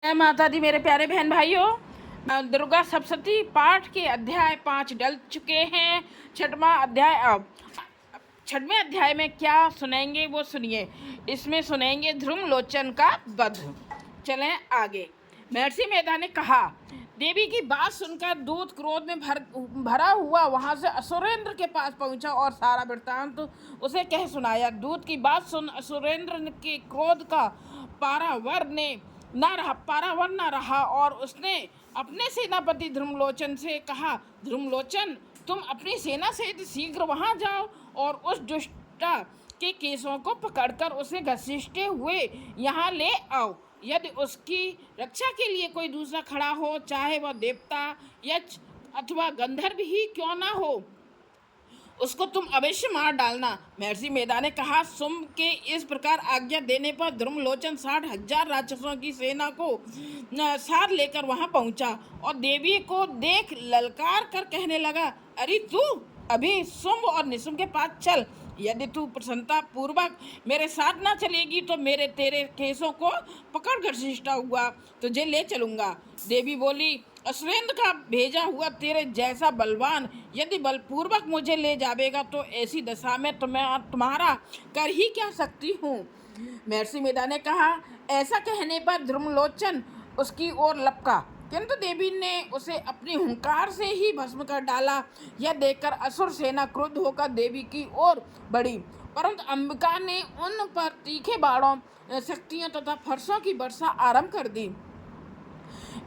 जय माता दी मेरे प्यारे बहन भाइयों। दुर्गा सप्तशती पाठ के अध्याय 5 डल चुके हैं। छठवें अध्याय में क्या सुनेंगे वो सुनिए। इसमें सुनेंगे ध्रुमलोचन का वध। चलें आगे। महर्षि मेधा ने कहा, देवी की बात सुनकर दूत क्रोध में भरा हुआ वहां से असुरेंद्र के पास पहुंचा और सारा वृत्तांत उसे कह सुनाया। दूत की बात सुन असुरेंद्र के क्रोध का पारावर न रहा और उसने अपने सेनापति ध्रुमलोचन से कहा, ध्रुमलोचन, तुम अपनी सेना सहित शीघ्र वहां जाओ और उस दुष्टा के केसों को पकड़कर उसे घसीटते हुए यहाँ ले आओ। यदि उसकी रक्षा के लिए कोई दूसरा खड़ा हो, चाहे वह देवता यक्ष अथवा गंधर्व ही क्यों ना हो, उसको तुम अवश्य मार डालना। महर्षि मेधा ने कहा। शुंभ के इस प्रकार आज्ञा देने पर ध्रुमलोचन 60,000 राक्षसों की सेना को साथ लेकर वहां पहुंचा और देवी को देख ललकार कर कहने लगा, अरे तू अभी शुंभ और निशुंभ के पास चल। यदि तू प्रसन्नता पूर्वक मेरे साथ ना चलेगी तो मेरे तेरे केसों को पकड़ घसीटता हुआ तुझे ले चलूंगा। देवी बोली, असुरेंद्र का भेजा हुआ तेरे जैसा बलवान यदि बलपूर्वक मुझे ले जावेगा तो ऐसी दशा में तुम्हारा कर ही क्या सकती हूँ। महर्षि मेधा ने कहा। ऐसा कहने पर ध्रुमलोचन उसकी ओर लपका, किंतु देवी ने उसे अपनी हुंकार से ही भस्म कर डाला। यह देखकर असुर सेना क्रुद्ध होकर देवी की ओर बढ़ी, परंतु अंबिका ने उन पर तीखे बाणों, शक्तियों तथा फरसों की वर्षा आरंभ कर दी।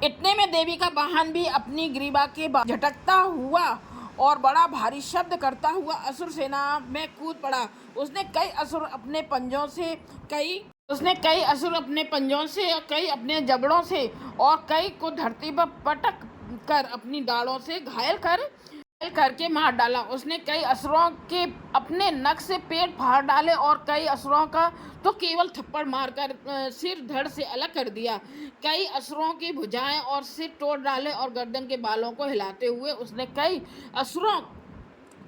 इतने में देवी का वाहन भी अपनी ग्रीवा के झटकता हुआ और बड़ा भारी शब्द करता हुआ असुर सेना में कूद पड़ा। उसने कई असुर अपने पंजों से और कई अपने जबड़ों से और कई को धरती पर पटक कर अपनी डालों से घायल करके मार डाला। उसने कई असुरों के अपने नख से पेट फाड़ डाले और कई असुरों का तो केवल थप्पड़ मारकर सिर धड़ से अलग कर दिया। कई असुरों की भुजाएं और सिर तोड़ डाले और गर्दन के बालों को हिलाते हुए उसने कई असुरों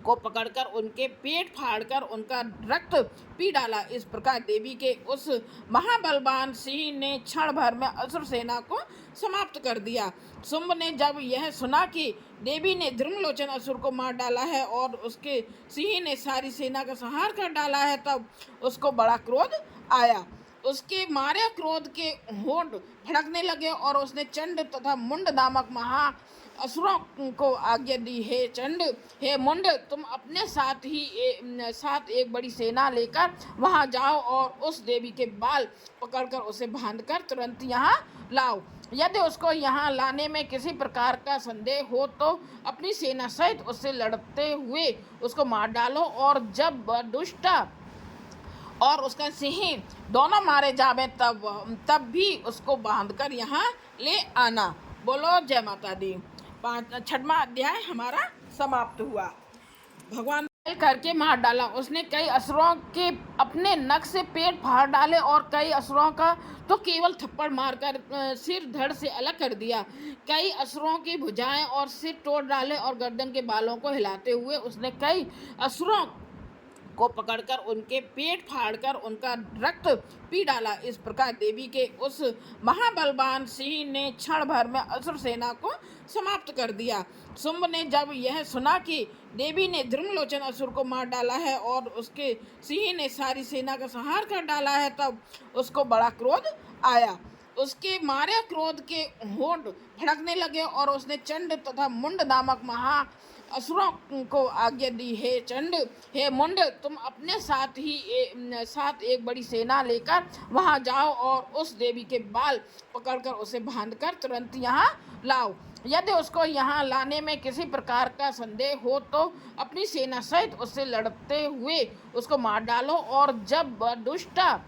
को पकड़कर उनके पेट फाड़कर उनका रक्त पी डाला। इस प्रकार देवी के उस महाबलवान सिंह ने क्षण भर में असुर सेना को समाप्त कर दिया। शुंभ ने जब यह सुना कि देवी ने ध्रुमलोचन असुर को मार डाला है और उसके सिंह ने सारी सेना का संहार कर डाला है, तब उसको बड़ा क्रोध आया। उसके मारे क्रोध के होंठ भड़कने लगे और उसने चंड तथा मुंड नामक महा असुरों को आज्ञा दी, हे चंड, हे मुंड, तुम अपने साथ एक बड़ी सेना लेकर वहां जाओ और उस देवी के बाल पकड़कर उसे बांधकर तुरंत यहाँ लाओ। यदि उसको यहाँ लाने में किसी प्रकार का संदेह हो तो अपनी सेना सहित उससे लड़ते हुए उसको मार डालो और जब दुष्टा और उसका सिंह दोनों मारे जावे तब भी उसको बांधकर यहाँ ले आना। बोलो जय माता दी। 6वां अध्याय हमारा समाप्त हुआ। भगवान करके मार डाला। उसने कई असुरों के अपने नख से पेट फाड़ डाले और कई असुरों का तो केवल थप्पड़ मारकर सिर धड़ से अलग कर दिया। कई असुरों की भुजाएं और सिर तोड़ डाले और गर्दन के बालों को हिलाते हुए उसने कई असुरों को पकड़कर उनके पेट फाड़कर उनका रक्त पी डाला। इस प्रकार देवी के उस महाबलवान सिंह ने क्षण भर में असुर सेना को समाप्त कर दिया। शुंभ ने जब यह सुना कि देवी ने ध्रुमलोचन असुर को मार डाला है और उसके सिंह ने सारी सेना का संहार कर डाला है, तब उसको बड़ा क्रोध आया। उसके मारे क्रोध के होंठ भड़कने लगे और उसने चंड तथा मुंड नामक महा असुरों को आज्ञा दी, हे चंड, हे मुंड, तुम अपने साथ एक बड़ी सेना लेकर वहां जाओ और उस देवी के बाल पकड़कर उसे बांधकर तुरंत यहाँ लाओ। यदि उसको यहाँ लाने में किसी प्रकार का संदेह हो तो अपनी सेना सहित उससे लड़ते हुए उसको मार डालो और जब दुष्टा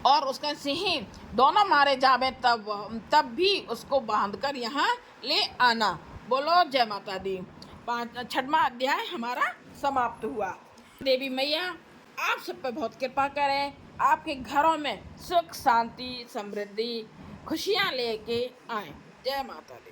और उसका सिंह दोनों मारे जावे तब भी उसको बांधकर यहाँ ले आना। बोलो जय माता दी। 6वां अध्याय हमारा समाप्त हुआ। देवी मैया आप सब पे बहुत कृपा करें, आपके घरों में सुख शांति समृद्धि खुशियाँ लेके आए। जय माता दी।